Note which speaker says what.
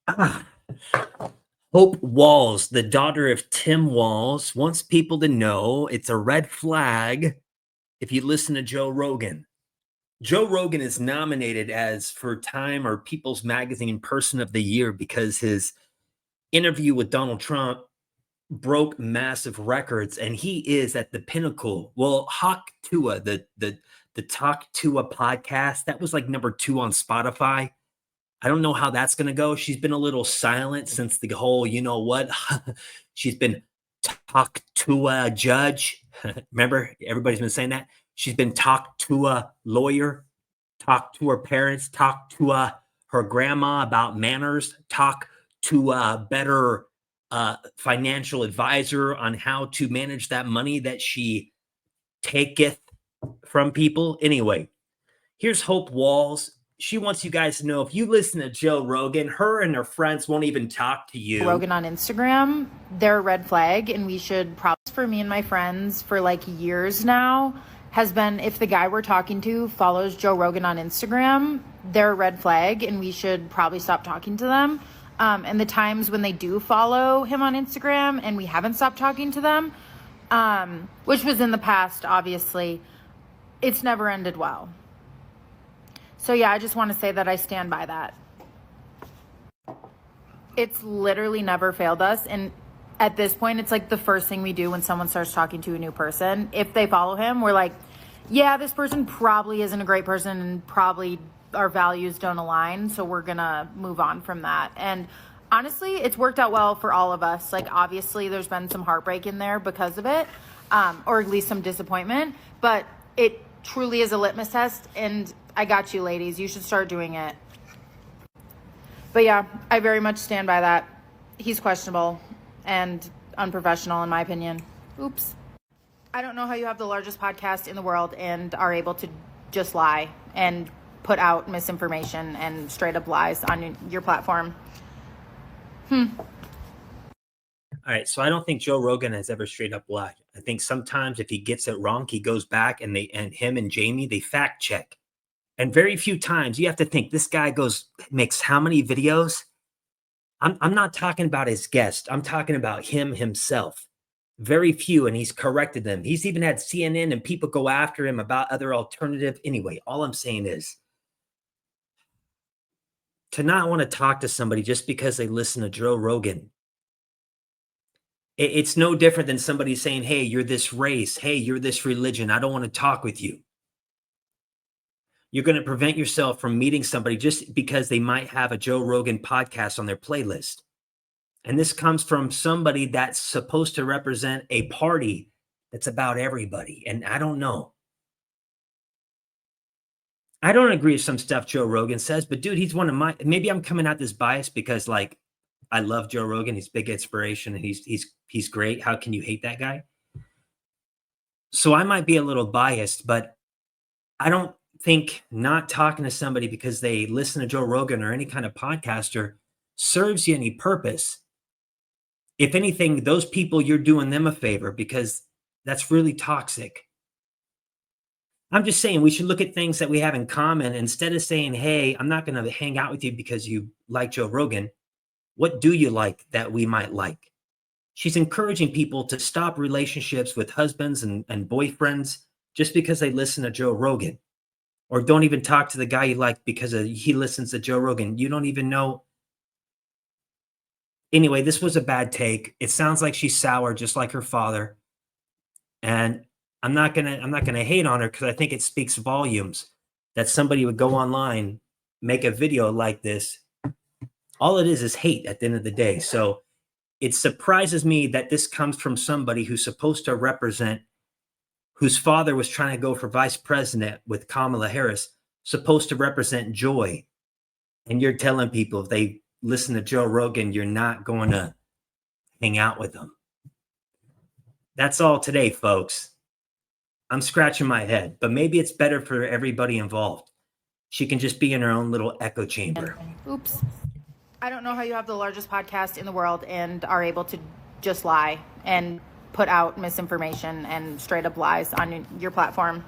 Speaker 1: Ah, Hope Walz, the daughter of Tim Walz, wants people to know it's a red flag if you listen to Joe Rogan. Joe Rogan is nominated as for Time or People's Magazine Person of the Year because his interview with Donald Trump broke massive records, and he is at the pinnacle. Well, Hawk Tua, the Talk Tua podcast, that was like number 2 on Spotify. I don't know how that's going to go. She's been a little silent since the whole, you know what? She's been talk to a judge. Remember, everybody's been saying that. She's been talk to a lawyer, talk to her parents, talk to her grandma about manners, talk to a better financial advisor on how to manage that money that she taketh from people. Anyway, here's Hope Walz. She wants you guys to know if you listen to Joe Rogan, her and her friends won't even talk to you.
Speaker 2: Rogan on Instagram, they're a red flag, and we should probably, for me and my friends for like years now, has been if the guy we're talking to follows Joe Rogan on Instagram, they're a red flag, and we should probably stop talking to them. And the times when they do follow him on Instagram and we haven't stopped talking to them, which was in the past, obviously, it's never ended well. So yeah, I just want to say that I stand by that. It's literally never failed us. And at this point, it's like the first thing we do when someone starts talking to a new person. If they follow him, we're like, yeah, this person probably isn't a great person and probably our values don't align. So we're going to move on from that. And honestly, it's worked out well for all of us. Like, obviously, there's been some heartbreak in there because of it, or at least some disappointment. But it truly is a litmus test. And I got you, ladies. You should start doing it. But yeah, I very much stand by that. He's questionable and unprofessional, in my opinion. Oops. I don't know how you have the largest podcast in the world and are able to just lie and put out misinformation and straight up lies on your platform.
Speaker 1: All right, so I don't think Joe Rogan has ever straight up lied. I think sometimes if he gets it wrong, he goes back and him and Jamie, they fact check. And very few times you have to think this guy makes how many videos? I'm not talking about his guest. I'm talking about him himself. Very few, and he's corrected them. He's even had CNN and people go after him about other alternative. Anyway, all I'm saying is to not want to talk to somebody just because they listen to Joe Rogan. It's no different than somebody saying, hey, you're this race. Hey, you're this religion. I don't want to talk with you. You're going to prevent yourself from meeting somebody just because they might have a Joe Rogan podcast on their playlist. And this comes from somebody that's supposed to represent a party that's about everybody. And I don't know. I don't agree with some stuff Joe Rogan says, but dude, he's one of my, maybe I'm coming out this bias because like, I love Joe Rogan. He's big inspiration and he's great. How can you hate that guy? So I might be a little biased, but I don't think not talking to somebody because they listen to Joe Rogan or any kind of podcaster serves you any purpose. If anything, those people, you're doing them a favor because that's really toxic. I'm just saying we should look at things that we have in common instead of saying, hey, I'm not going to hang out with you because you like Joe Rogan. What do you like that we might like? She's encouraging people to stop relationships with husbands and boyfriends just because they listen to Joe Rogan. Or don't even talk to the guy you like because he listens to Joe Rogan. You don't even know. Anyway, this was a bad take. It sounds like she's sour, just like her father. And I'm not gonna hate on her because I think it speaks volumes that somebody would go online, make a video like this. All it is hate at the end of the day. So it surprises me that this comes from somebody who's supposed to represent, whose father was trying to go for vice president with Kamala Harris, supposed to represent joy. And you're telling people if they listen to Joe Rogan, you're not going to hang out with them. That's all today, folks. I'm scratching my head, but maybe it's better for everybody involved. She can just be in her own little echo chamber.
Speaker 2: Oops. I don't know how you have the largest podcast in the world and are able to just lie and put out misinformation and straight up lies on your platform.